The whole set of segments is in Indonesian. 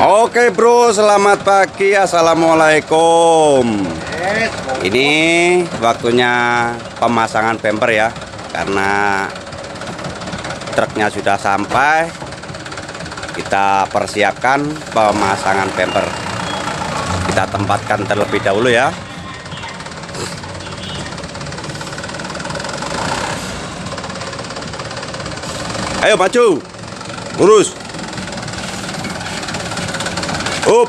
Oke bro, selamat pagi. Assalamualaikum. Ini waktunya pemasangan bumper ya, karena truknya sudah sampai. Kita persiapkan pemasangan bumper. Kita tempatkan terlebih dahulu ya. Ayo maju, lurus. Up.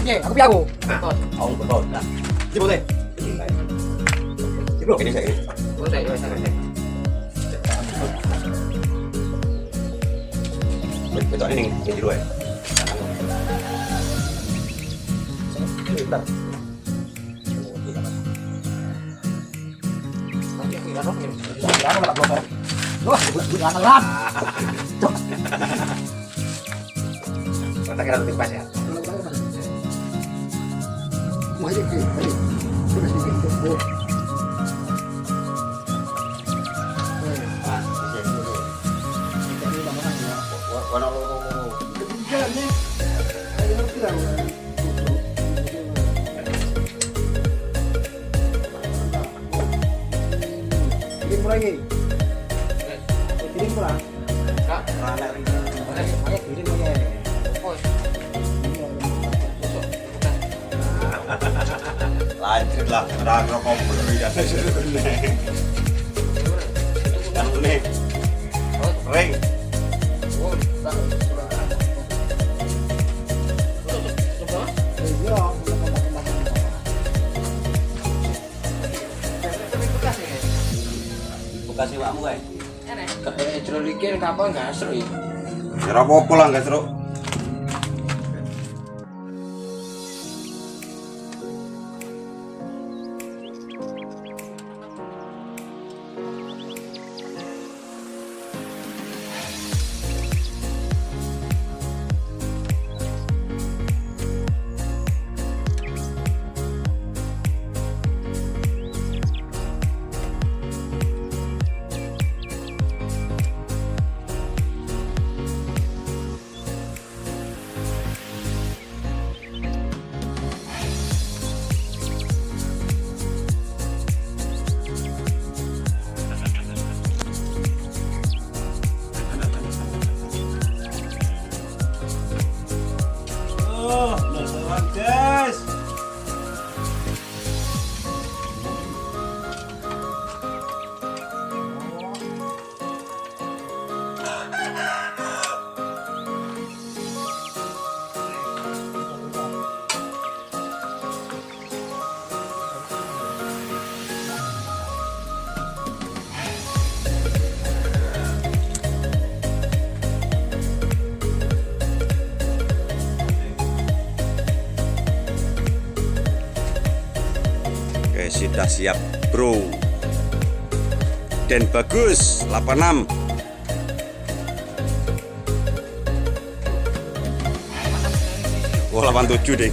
Aku piago. Oh, betul. Nah, ini boleh. Bro, ini saya. Boleh, Betul ini dulu ya. Bentar. Lanjut lah, terang rokok berbeda. Yang ini, ring. Bekas iwakmu kae. Katanya jeruk iki kapan enggak seru iki. Ya apa-apa lah enggak seru. Guys. Sudah siap bro, dan bagus 86. Wah 87 deh.